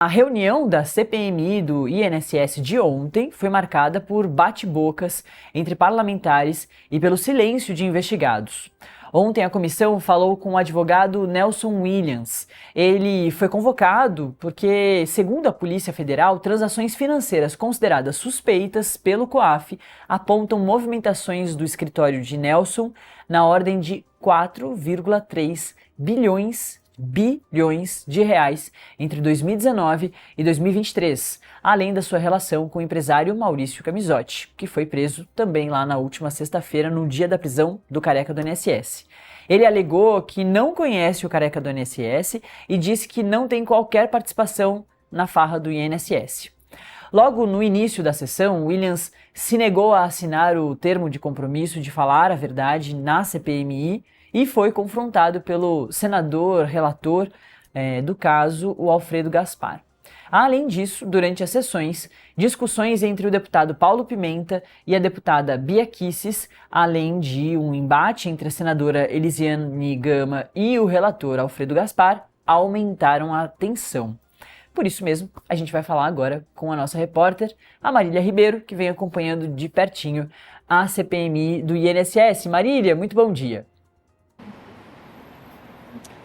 A reunião da CPMI do INSS de ontem foi marcada por bate-bocas entre parlamentares e pelo silêncio de investigados. Ontem a comissão falou com o advogado Nelson Williams. Ele foi convocado porque, segundo a Polícia Federal, transações financeiras consideradas suspeitas pelo COAF apontam movimentações do escritório de Nelson na ordem de 4,3 bilhões de reais entre 2019 e 2023, além da sua relação com o empresário Maurício Camisotti, que foi preso também lá na última sexta-feira, no dia da prisão do careca do INSS. Ele alegou que não conhece o careca do INSS e disse que não tem qualquer participação na farra do INSS. Logo no início da sessão, Williams se negou a assinar o termo de compromisso de falar a verdade na CPMI e foi confrontado pelo senador relator do caso, o Alfredo Gaspar. Além disso, durante as sessões, discussões entre o deputado Paulo Pimenta e a deputada Bia Kicis, além de um embate entre a senadora Elisiane Gama e o relator Alfredo Gaspar, aumentaram a tensão. Por isso mesmo, a gente vai falar agora com a nossa repórter, a Marília Ribeiro, que vem acompanhando de pertinho a CPMI do INSS. Marília, muito bom dia.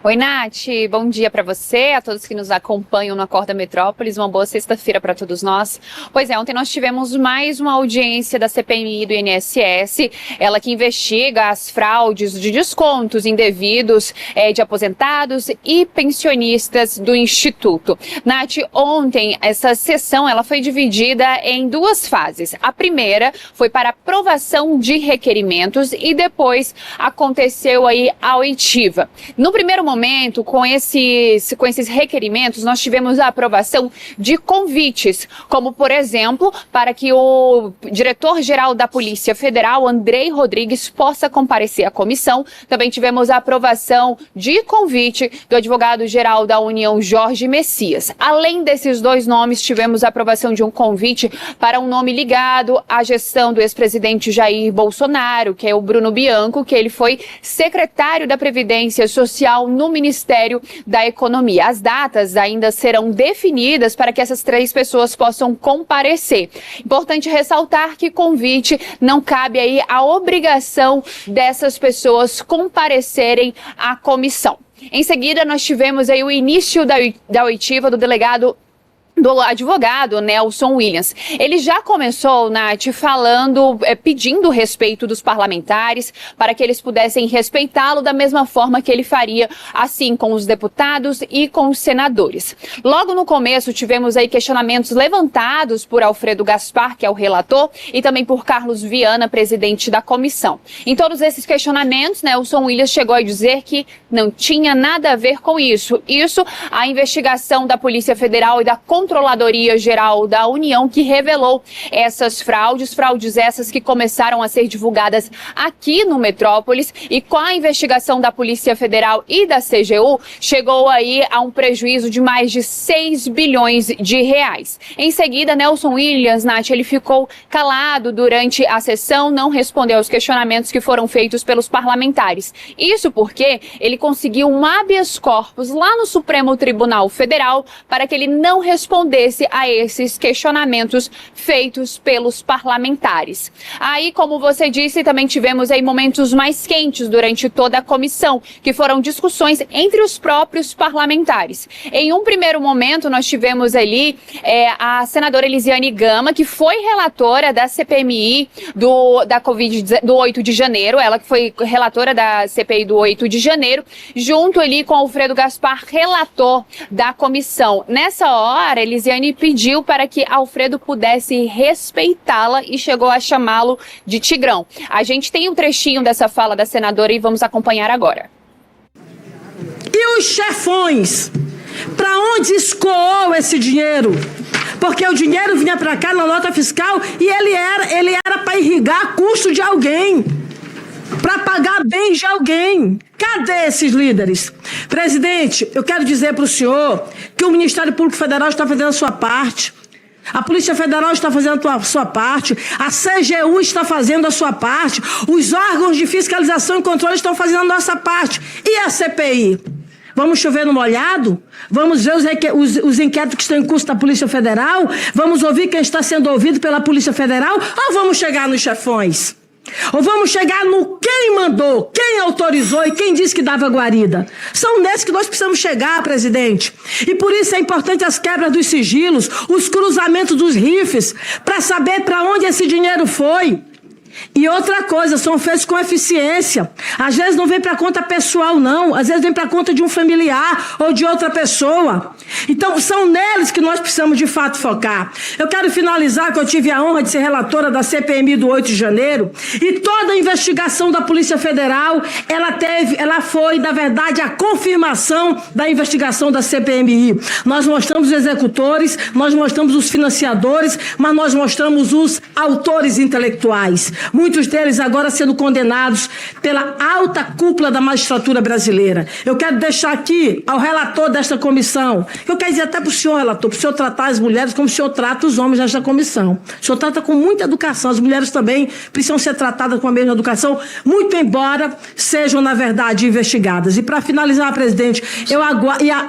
Oi, Nath, bom dia para você, a todos que nos acompanham no Acorda Metrópolis, uma boa sexta-feira para todos nós. Pois é, ontem nós tivemos mais uma audiência da CPMI do INSS, ela que investiga as fraudes de descontos indevidos de aposentados e pensionistas do Instituto. Nath, ontem essa sessão ela foi dividida em duas fases. A primeira foi para aprovação de requerimentos e depois aconteceu aí a oitiva. No primeiro momento, com esses requerimentos, nós tivemos a aprovação de convites, como, por exemplo, para que o diretor-geral da Polícia Federal, Andrei Rodrigues, possa comparecer à comissão. Também tivemos a aprovação de convite do advogado-geral da União, Jorge Messias. Além desses dois nomes, tivemos a aprovação de um convite para um nome ligado à gestão do ex-presidente Jair Bolsonaro, que é o Bruno Bianco, que ele foi secretário da Previdência Social no Ministério da Economia. As datas ainda serão definidas para que essas três pessoas possam comparecer. Importante ressaltar que convite não cabe aí a obrigação dessas pessoas comparecerem à comissão. Em seguida, nós tivemos aí o início da oitiva do advogado Nelson Williams. Ele já começou, Nath, pedindo o respeito dos parlamentares para que eles pudessem respeitá-lo da mesma forma que ele faria assim com os deputados e com os senadores. Logo no começo tivemos aí questionamentos levantados por Alfredo Gaspar, que é o relator, e também por Carlos Viana, presidente da comissão. Em todos esses questionamentos, Nelson Williams chegou a dizer que não tinha nada a ver com isso. Isso, a investigação da Polícia Federal e da Controladoria Geral da União, que revelou essas fraudes essas que começaram a ser divulgadas aqui no Metrópolis, e com a investigação da Polícia Federal e da CGU, chegou aí a um prejuízo de mais de 6 bilhões de reais. Em seguida, Nelson Williams, Nath, ele ficou calado durante a sessão, não respondeu aos questionamentos que foram feitos pelos parlamentares. Isso porque ele conseguiu um habeas corpus lá no Supremo Tribunal Federal para que ele não respondesse a esses questionamentos feitos pelos parlamentares. Aí, como você disse, também tivemos aí momentos mais quentes durante toda a comissão, que foram discussões entre os próprios parlamentares. Em um primeiro momento, nós tivemos ali a senadora Elisiane Gama, que foi relatora da CPMI da Covid do 8 de janeiro, ela que foi relatora da CPI do 8 de janeiro, junto ali com Alfredo Gaspar, relator da comissão. Nessa hora, Elisiane pediu para que Alfredo pudesse respeitá-la e chegou a chamá-lo de Tigrão. A gente tem um trechinho dessa fala da senadora e vamos acompanhar agora. E os chefões? Para onde escoou esse dinheiro? Porque o dinheiro vinha para cá na nota fiscal e ele era para irrigar custo de alguém, para pagar bens de alguém. Cadê esses líderes? Presidente, eu quero dizer para o senhor que o Ministério Público Federal está fazendo a sua parte. A Polícia Federal está fazendo a sua parte, a CGU está fazendo a sua parte, os órgãos de fiscalização e controle estão fazendo a nossa parte. E a CPI? Vamos chover no molhado? Vamos ver os inquéritos que estão em curso da Polícia Federal? Vamos ouvir quem está sendo ouvido pela Polícia Federal? Ou vamos chegar nos chefões? Ou vamos chegar no quem mandou, quem autorizou e quem disse que dava guarida? São nesses que nós precisamos chegar, presidente. E por isso é importante as quebras dos sigilos, os cruzamentos dos rifles, para saber para onde esse dinheiro foi. E outra coisa, são feitos com eficiência. Às vezes não vem para conta pessoal, não. Às vezes vem para conta de um familiar ou de outra pessoa. Então, são neles que nós precisamos, de fato, focar. Eu quero finalizar que eu tive a honra de ser relatora da CPMI do 8 de janeiro. E toda a investigação da Polícia Federal, ela foi, na verdade, a confirmação da investigação da CPMI. Nós mostramos os executores, nós mostramos os financiadores, mas nós mostramos os autores intelectuais. Muitos deles agora sendo condenados pela alta cúpula da magistratura brasileira. Eu quero deixar aqui ao relator desta comissão, eu quero dizer até para o senhor, relator, para o senhor tratar as mulheres como o senhor trata os homens nesta comissão. O senhor trata com muita educação, as mulheres também precisam ser tratadas com a mesma educação, muito embora sejam, na verdade, investigadas. E para finalizar, presidente, eu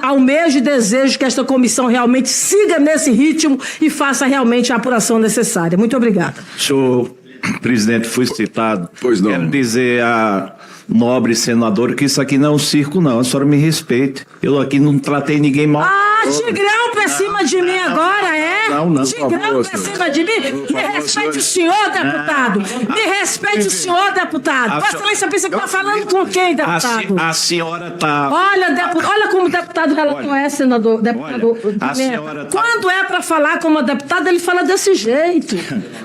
almejo e desejo que esta comissão realmente siga nesse ritmo e faça realmente a apuração necessária. Muito obrigada. Senhor presidente, fui citado. Pois não. Quero dizer a nobre senadora que isso aqui não é um circo, não. A senhora me respeite. Eu aqui não tratei ninguém mal. Tigrão pra cima de mim agora, é? Não. Tigrão pra cima de mim? Me respeite o senhor, deputado. Me respeite o senhor, deputado. Vossa Excelência pensa que tá falando com quem, deputado? A senhora tá... Olha como o deputado relator é, senador. Deputado. A senhora tá... Quando é pra falar como a deputada, ele fala desse jeito.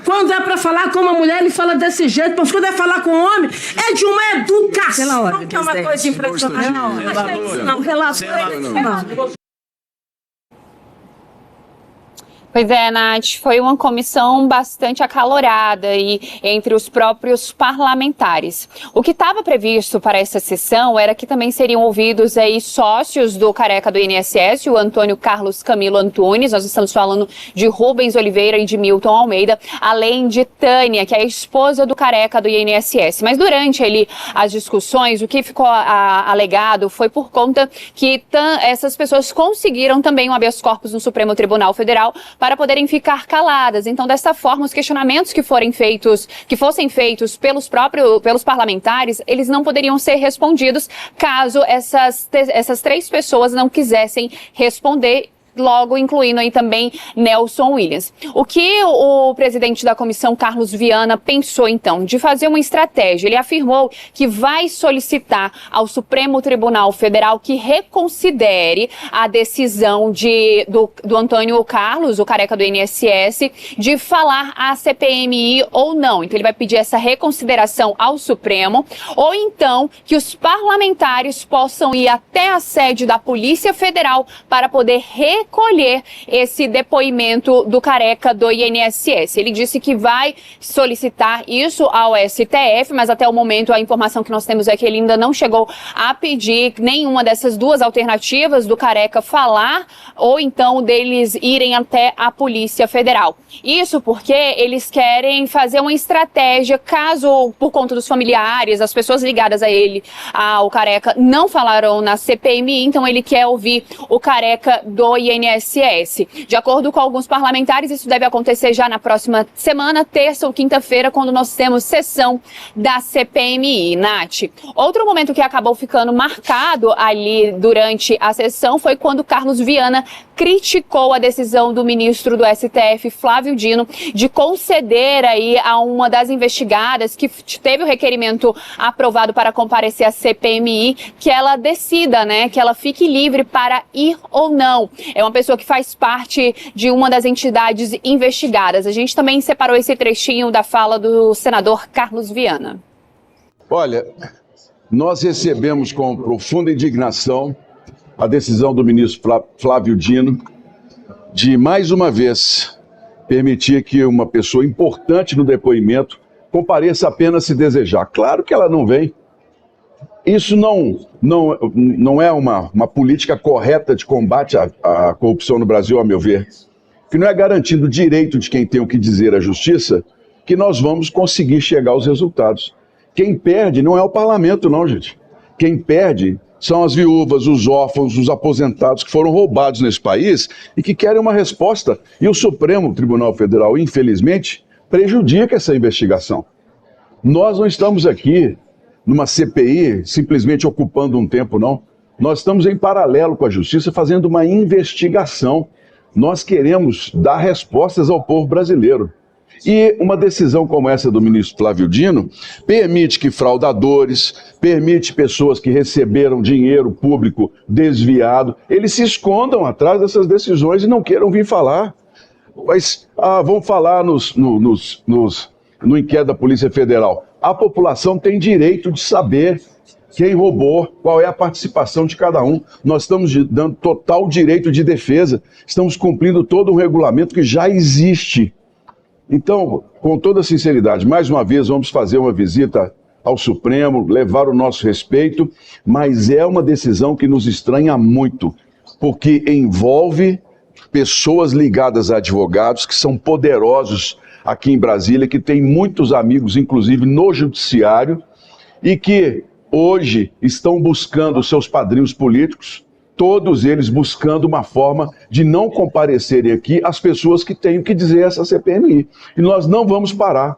Quando é pra falar como a mulher, ele fala desse jeito. Mas quando é falar com o homem, é de uma educação, que é uma coisa impressionante. Não, relator. Pois é, Nath, foi uma comissão bastante acalorada e entre os próprios parlamentares. O que estava previsto para essa sessão era que também seriam ouvidos aí sócios do careca do INSS, o Antônio Carlos Camilo Antunes, nós estamos falando de Rubens Oliveira e de Milton Almeida, além de Tânia, que é a esposa do careca do INSS. Mas durante as discussões, o que ficou alegado foi por conta que essas pessoas conseguiram também um habeas corpus no Supremo Tribunal Federal para poderem ficar caladas. Então, dessa forma, os questionamentos que fossem feitos pelos parlamentares, eles não poderiam ser respondidos caso essas três pessoas não quisessem responder, logo incluindo aí também Nelson Williams. O que o presidente da comissão, Carlos Viana, pensou então? De fazer uma estratégia. Ele afirmou que vai solicitar ao Supremo Tribunal Federal que reconsidere a decisão do Antônio Carlos, o careca do INSS, de falar à CPMI ou não. Então ele vai pedir essa reconsideração ao Supremo, ou então que os parlamentares possam ir até a sede da Polícia Federal para poder recolher esse depoimento do careca do INSS. Ele disse que vai solicitar isso ao STF, mas até o momento a informação que nós temos é que ele ainda não chegou a pedir nenhuma dessas duas alternativas do careca falar ou então deles irem até a Polícia Federal. Isso porque eles querem fazer uma estratégia caso, por conta dos familiares, as pessoas ligadas a ele, ao careca, não falaram na CPMI, então ele quer ouvir o careca do INSS. De acordo com alguns parlamentares, isso deve acontecer já na próxima semana, terça ou quinta-feira, quando nós temos sessão da CPMI, Nath. Outro momento que acabou ficando marcado ali durante a sessão foi quando Carlos Viana criticou a decisão do ministro do STF, Flávio Dino, de conceder aí a uma das investigadas que teve o requerimento aprovado para comparecer à CPMI, que ela decida, né, que ela fique livre para ir ou não. É uma pessoa que faz parte de uma das entidades investigadas. A gente também separou esse trechinho da fala do senador Carlos Viana. Olha, nós recebemos com profunda indignação a decisão do ministro Flávio Dino de, mais uma vez, permitir que uma pessoa importante no depoimento compareça apenas se desejar. Claro que ela não vem. Isso não é uma política correta de combate à corrupção no Brasil, a meu ver. Que não é garantindo o direito de quem tem o que dizer à justiça que nós vamos conseguir chegar aos resultados. Quem perde não é o parlamento, não, gente. Quem perde São as viúvas, os órfãos, os aposentados que foram roubados nesse país e que querem uma resposta. E o Supremo Tribunal Federal, infelizmente, prejudica essa investigação. Nós não estamos aqui numa CPI simplesmente ocupando um tempo, não. Nós estamos em paralelo com a Justiça fazendo uma investigação. Nós queremos dar respostas ao povo brasileiro. E uma decisão como essa do ministro Flávio Dino permite que fraudadores, permite pessoas que receberam dinheiro público desviado, eles se escondam atrás dessas decisões e não queiram vir falar. Mas vão falar no inquérito da Polícia Federal. A população tem direito de saber quem roubou, qual é a participação de cada um. Nós estamos dando total direito de defesa, estamos cumprindo todo um regulamento que já existe. Então, com toda sinceridade, mais uma vez vamos fazer uma visita ao Supremo, levar o nosso respeito, mas é uma decisão que nos estranha muito, porque envolve pessoas ligadas a advogados que são poderosos aqui em Brasília, que têm muitos amigos, inclusive no judiciário, e que hoje estão buscando seus padrinhos políticos, todos eles buscando uma forma de não comparecerem aqui as pessoas que têm o que dizer a essa CPMI. E nós não vamos parar.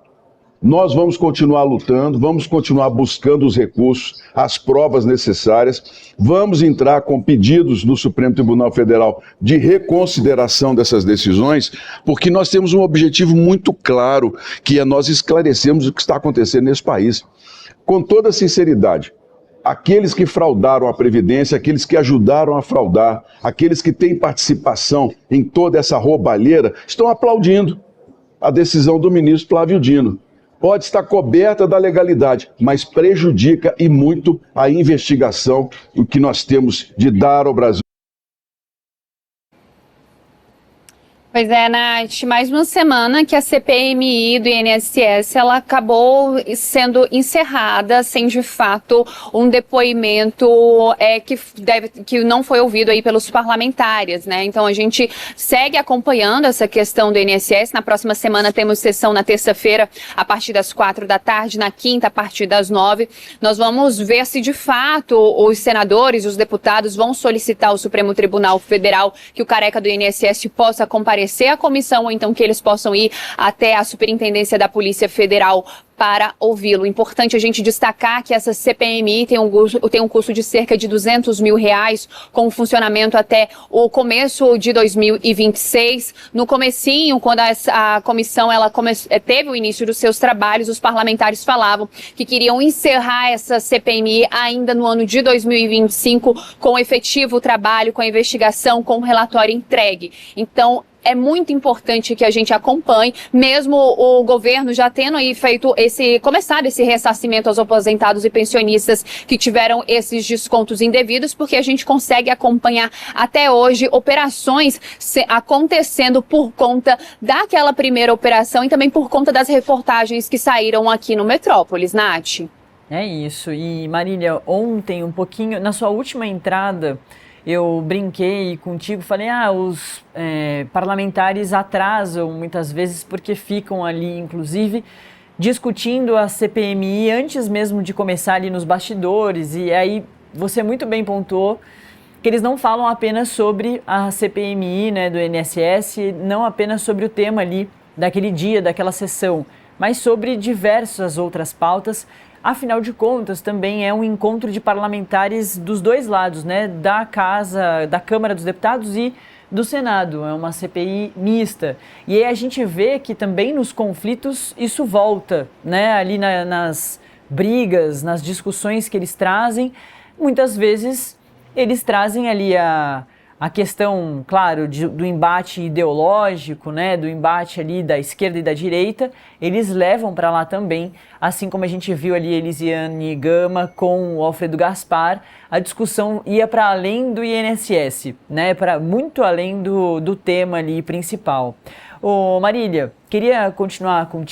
Nós vamos continuar lutando, vamos continuar buscando os recursos, as provas necessárias, vamos entrar com pedidos no Supremo Tribunal Federal de reconsideração dessas decisões, porque nós temos um objetivo muito claro, que é nós esclarecermos o que está acontecendo nesse país. Com toda sinceridade, aqueles que fraudaram a Previdência, aqueles que ajudaram a fraudar, aqueles que têm participação em toda essa roubalheira, estão aplaudindo a decisão do ministro Flávio Dino. Pode estar coberta da legalidade, mas prejudica e muito a investigação, o que nós temos de dar ao Brasil. Pois é, Nath, mais uma semana que a CPMI do INSS ela acabou sendo encerrada sem, de fato, um depoimento que não foi ouvido aí pelos parlamentares, né? Então a gente segue acompanhando essa questão do INSS. Na próxima semana temos sessão na terça-feira a partir das 4 da tarde, na quinta a partir das 9. Nós vamos ver se, de fato, os senadores, os deputados vão solicitar ao Supremo Tribunal Federal que o careca do INSS possa comparecer à comissão, ou então que eles possam ir até a Superintendência da Polícia Federal para ouvi-lo. Importante a gente destacar que essa CPMI tem um custo de cerca de R$200 mil, com funcionamento até o começo de 2026. No comecinho, quando a comissão teve o início dos seus trabalhos, os parlamentares falavam que queriam encerrar essa CPMI ainda no ano de 2025, com o efetivo trabalho, com a investigação, com o relatório entregue. Então, é muito importante que a gente acompanhe, mesmo o governo já tendo aí começado esse ressarcimento aos aposentados e pensionistas que tiveram esses descontos indevidos, porque a gente consegue acompanhar até hoje operações acontecendo por conta daquela primeira operação e também por conta das reportagens que saíram aqui no Metrópolis, Nath. É isso. E Marília, ontem um pouquinho, na sua última entrada, eu brinquei contigo, falei, os parlamentares atrasam muitas vezes porque ficam ali, inclusive, discutindo a CPMI antes mesmo de começar ali nos bastidores, e aí você muito bem pontuou que eles não falam apenas sobre a CPMI, né, do INSS, não apenas sobre o tema ali daquele dia, daquela sessão, mas sobre diversas outras pautas. Afinal de contas, também é um encontro de parlamentares dos dois lados, né? Da Câmara dos Deputados e do Senado. É uma CPI mista. E aí a gente vê que também nos conflitos isso volta, né? Ali nas brigas, nas discussões que eles trazem, muitas vezes eles trazem ali a questão, claro, do embate ideológico, né, do embate ali da esquerda e da direita, eles levam para lá também, assim como a gente viu ali Elisiane Gama com o Alfredo Gaspar, a discussão ia para além do INSS, né, para muito além do tema ali principal. Ô Marília, queria continuar contigo.